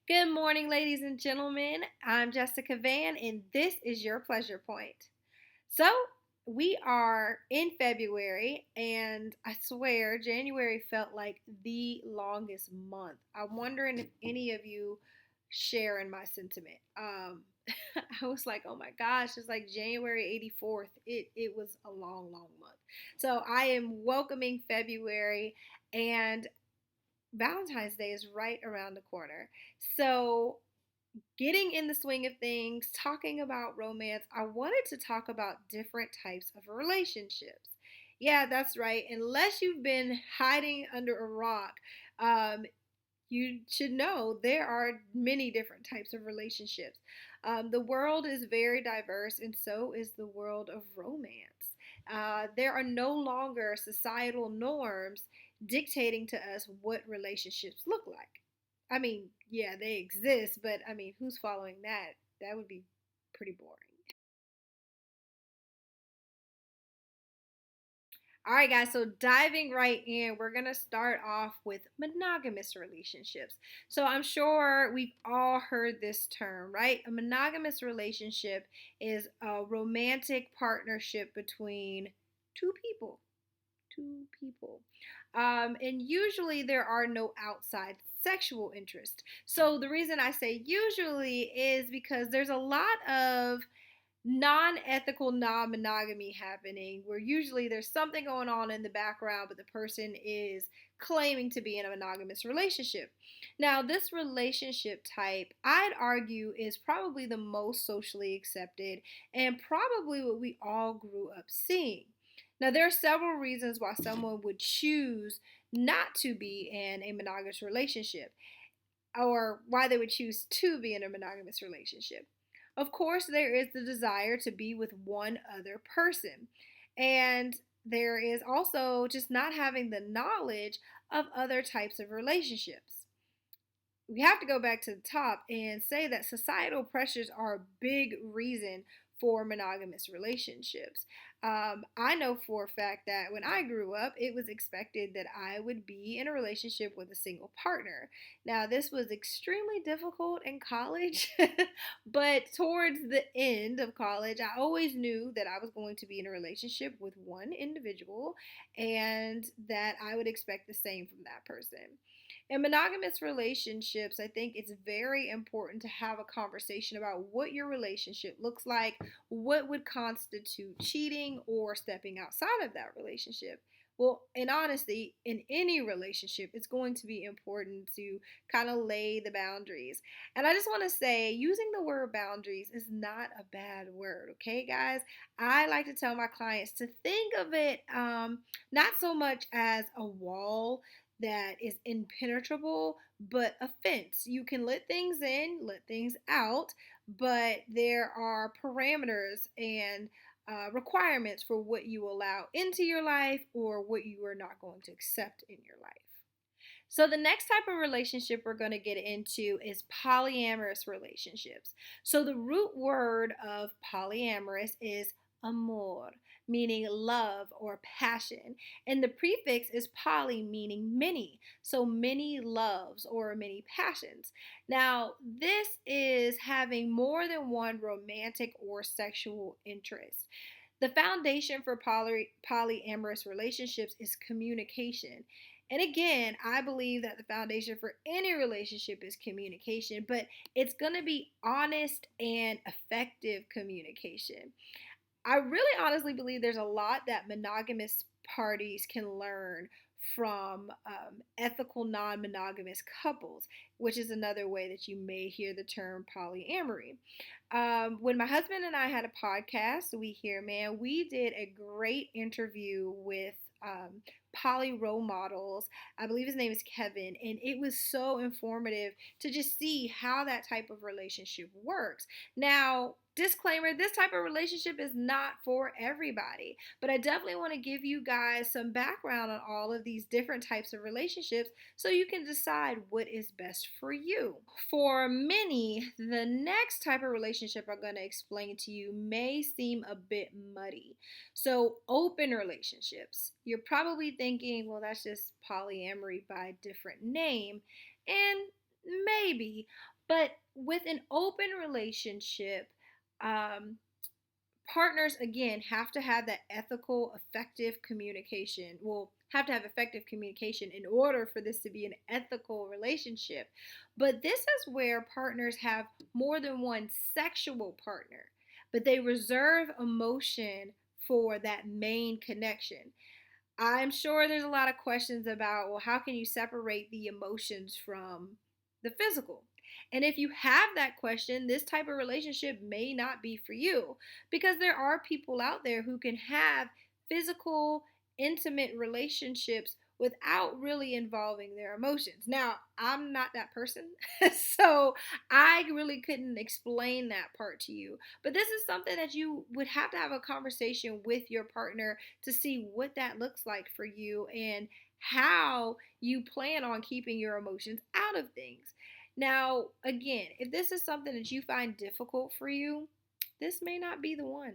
Good morning, ladies and gentlemen. I'm Jessica Van, and this is your pleasure point. So, we are in February, and I swear January felt like the longest month. I'm wondering if any of you share in my sentiment. I was like, oh my gosh, it's like January 84th. It was a long, long month. So, I am welcoming February, and Valentine's Day is right around the corner. So, getting in the swing of things, talking about romance, I wanted to talk about different types of relationships. Yeah, that's right. Unless you've been hiding under a rock, um, you should know there are many different types of relationships. The world is very diverse, and so is the world of romance. There are no longer societal norms dictating to us what relationships look like. I mean, yeah, they exist, but I mean, who's following that? That would be pretty boring. All right, guys, so diving right in, we're going to start off with monogamous relationships. So I'm sure we've all heard this term, right? A monogamous relationship is a romantic partnership between two people. Two people. And usually there are no outside sexual interest. So the reason I say usually is because there's a lot of non-ethical non-monogamy happening where usually there's something going on in the background but the person is claiming to be in a monogamous relationship. Now this relationship type I'd argue is probably the most socially accepted and probably what we all grew up seeing. Now there are several reasons why someone would choose not to be in a monogamous relationship or why they would choose to be in a monogamous relationship. Of course, there is the desire to be with one other person. And there is also just not having the knowledge of other types of relationships. We have to go back to the top and say that societal pressures are a big reason for monogamous relationships. I know for a fact that when I grew up, it was expected that I would be in a relationship with a single partner. Now, this was extremely difficult in college, but towards the end of college, I always knew that I was going to be in a relationship with one individual and that I would expect the same from that person. In monogamous relationships, I think it's very important to have a conversation about what your relationship looks like, what would constitute cheating or stepping outside of that relationship. Well, in honesty, in any relationship, it's going to be important to kind of lay the boundaries. And I just want to say, using the word boundaries is not a bad word, okay, guys? I like to tell my clients to think of it not so much as a wall that is impenetrable, but a fence. You can let things in, let things out, but there are parameters and requirements for what you allow into your life or what you are not going to accept in your life. So, the next type of relationship we're going to get into is polyamorous relationships. So, the root word of polyamorous is amor, meaning love or passion. And the prefix is poly, meaning many. So, many loves or many passions. Now, this is having more than one romantic or sexual interest. The foundation for polyamorous relationships is communication. And again, I believe that the foundation for any relationship is communication, but it's going to be honest and effective communication. I really honestly believe there's a lot that monogamous parties can learn from ethical non monogamous couples, which is another way that you may hear the term polyamory. When my husband and I had a podcast, We Hear Man, we did a great interview with poly role models. I believe his name is Kevin, and it was so informative to just see how that type of relationship works. Now, disclaimer, this type of relationship is not for everybody, but I definitely want to give you guys some background on all of these different types of relationships so you can decide what is best for you. For many, the next type of relationship I'm going to explain to you may seem a bit muddy. So, open relationships. You're probably thinking, well, that's just polyamory by a different name. And maybe, But with an open relationship, um, partners again have to have that ethical, effective communication. Well, have to have effective communication in order for this to be an ethical relationship. But this is where partners have more than one sexual partner, but they reserve emotion for that main connection. I'm sure there's a lot of questions about, well, how can you separate the emotions from the physical? And if you have that question, this type of relationship may not be for you, because there are people out there who can have physical, intimate relationships without really involving their emotions. Now, I'm not that person, so I really couldn't explain that part to you. But this is something that you would have to have a conversation with your partner to see what that looks like for you and how you plan on keeping your emotions out of things. Now, again, if this is something that you find difficult for you, this may not be the one.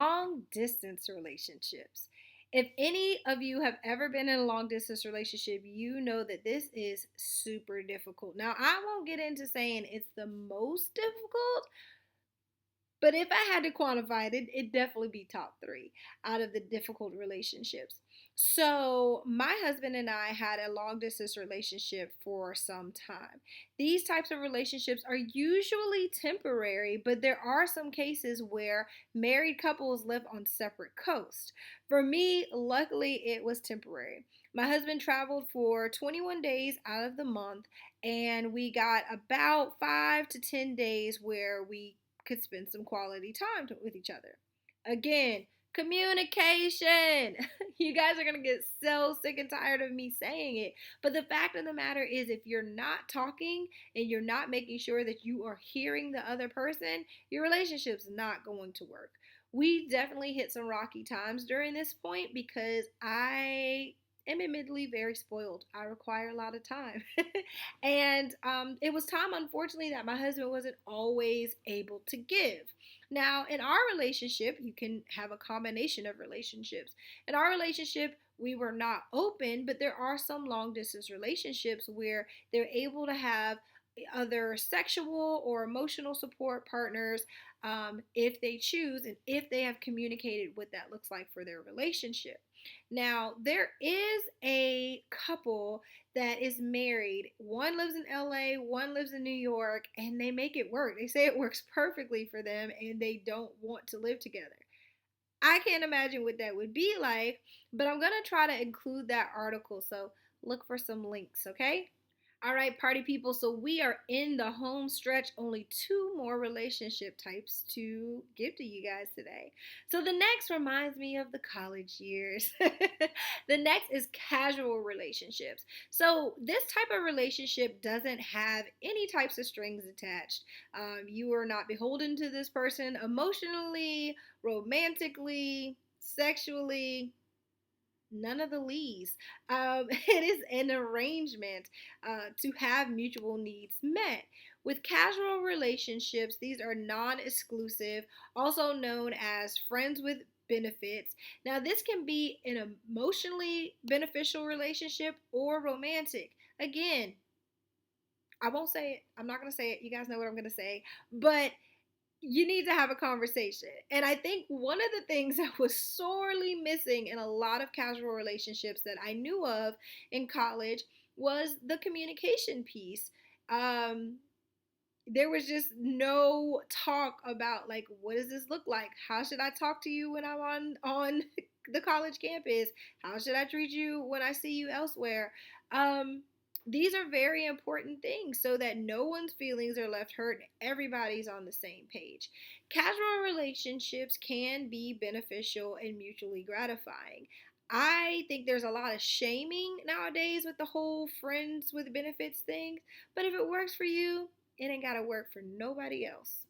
Long distance relationships. If any of you have ever been in a long distance relationship, you know that this is super difficult. Now, I won't get into saying it's the most difficult, but if I had to quantify it, it'd definitely be top three out of the difficult relationships. So, my husband and I had a long distance relationship for some time. These types of relationships are usually temporary, but there are some cases where married couples live on separate coasts. For me, luckily, it was temporary. My husband traveled for 21 days out of the month, and we got about 5 to 10 days where we could spend some quality time with each other. Again, communication. You guys are going to get so sick and tired of me saying it. But the fact of the matter is, if you're not talking and you're not making sure that you are hearing the other person, your relationship's not going to work. We definitely hit some rocky times during this point because I am admittedly very spoiled. I require a lot of time. And it was time, unfortunately, that my husband wasn't always able to give. Now, in our relationship, you can have a combination of relationships. In our relationship, we were not open, but there are some long distance relationships where they're able to have other sexual or emotional support partners if they choose and if they have communicated what that looks like for their relationship. Now, there is a couple that is married. One lives in LA, one lives in New York, and they make it work. They say it works perfectly for them and they don't want to live together. I can't imagine what that would be like, but I'm going to try to include that article. So look for some links, okay? All right, party people. So we are in the home stretch. Only two more relationship types to give to you guys today. So the next reminds me of the college years. The next is casual relationships. So this type of relationship doesn't have any types of strings attached. You are not beholden to this person emotionally, romantically, sexually, none of the least. It is an arrangement to have mutual needs met. With casual relationships, these are non exclusive, also known as friends with benefits. Now, this can be an emotionally beneficial relationship or romantic. Again, I won't say it. I'm not going to say it. You guys know what I'm going to say. But you need to have a conversation. And I think one of the things that was sorely missing in a lot of casual relationships that I knew of in college was the communication piece. Um, there was just no talk about, like, what does this look like? How should I talk to you when I'm on the college campus? How should I treat you when I see you elsewhere? um these are very important things so that no one's feelings are left hurt and everybody's on the same page. Casual relationships can be beneficial and mutually gratifying. I think there's a lot of shaming nowadays with the whole friends with benefits thing, but if it works for you, it ain't gotta work for nobody else.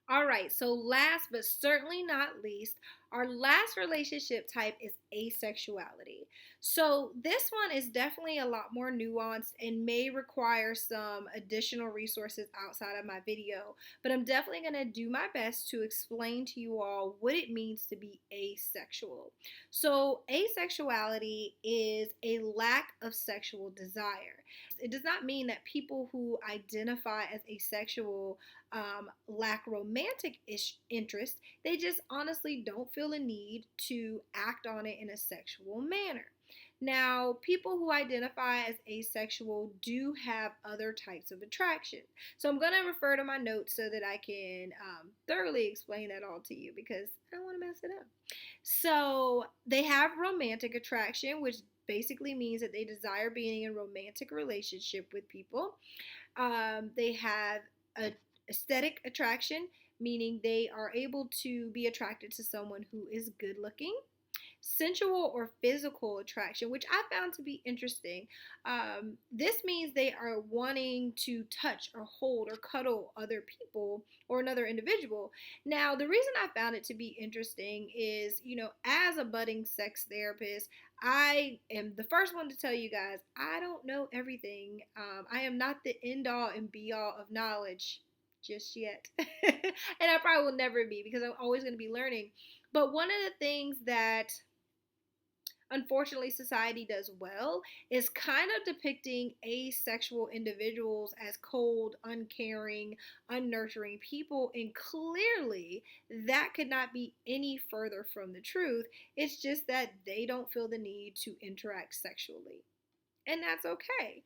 All right, so last but certainly not least Our last relationship type is asexuality. So, this one is definitely a lot more nuanced and may require some additional resources outside of my video, but I'm definitely going to do my best to explain to you all what it means to be asexual. So, asexuality is a lack of sexual desire. It does not mean that people who identify as asexual lack romantic interest. They just honestly don't feel a need to act on it in a sexual manner. Now, people who identify as asexual do have other types of attraction. So I'm going to refer to my notes so that I can thoroughly explain that all to you because I don't want to mess it up. So they have romantic attraction, which basically means that they desire being in a romantic relationship with people. They have a aesthetic attraction, meaning they are able to be attracted to someone who is good looking. Sensual or physical attraction, which I found to be interesting. This means they are wanting to touch or hold or cuddle other people or another individual. Now, the reason I found it to be interesting is, as a budding sex therapist, I am the first one to tell you guys I don't know everything. I am not the end all and be all of knowledge just yet. And I probably will never be because I'm always going to be learning. But one of the things that unfortunately society does well is kind of depicting asexual individuals as cold, uncaring, unnurturing people, and clearly that could not be any further from the truth. It's just that they don't feel the need to interact sexually, and that's okay.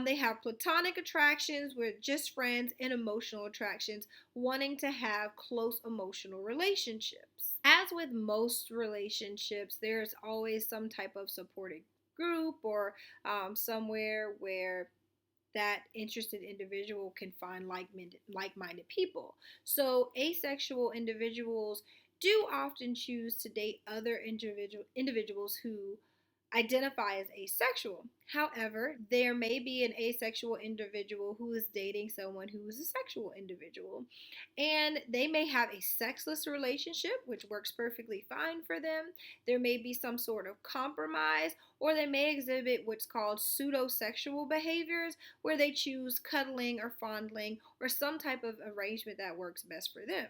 They have platonic attractions with just friends and emotional attractions, wanting to have close emotional relationships. As with most relationships, there's always some type of supporting group or somewhere where that interested individual can find like-minded people. So asexual individuals do often choose to date other individuals who identify as asexual. However, there may be an asexual individual who is dating someone who is a sexual individual, and they may have a sexless relationship, which works perfectly fine for them. There may be some sort of compromise, or they may exhibit what's called pseudo-sexual behaviors, where they choose cuddling or fondling or some type of arrangement that works best for them.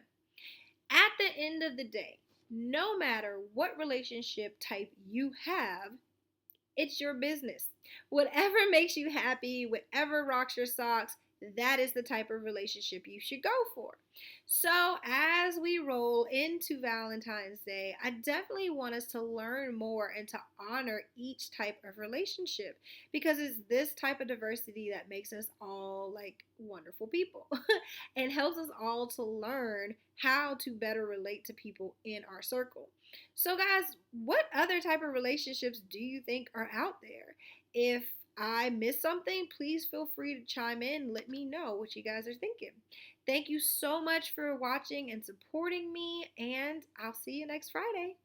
At the end of the day, no matter what relationship type you have, it's your business. Whatever makes you happy, whatever rocks your socks, that is the type of relationship you should go for. So, as we roll into Valentine's Day, I definitely want us to learn more and to honor each type of relationship because it's this type of diversity that makes us all like wonderful people and helps us all to learn how to better relate to people in our circle. So, guys, what other type of relationships do you think are out there? If I missed something, please feel free to chime in and let me know what you guys are thinking. Thank you so much for watching and supporting me, and I'll see you next Friday.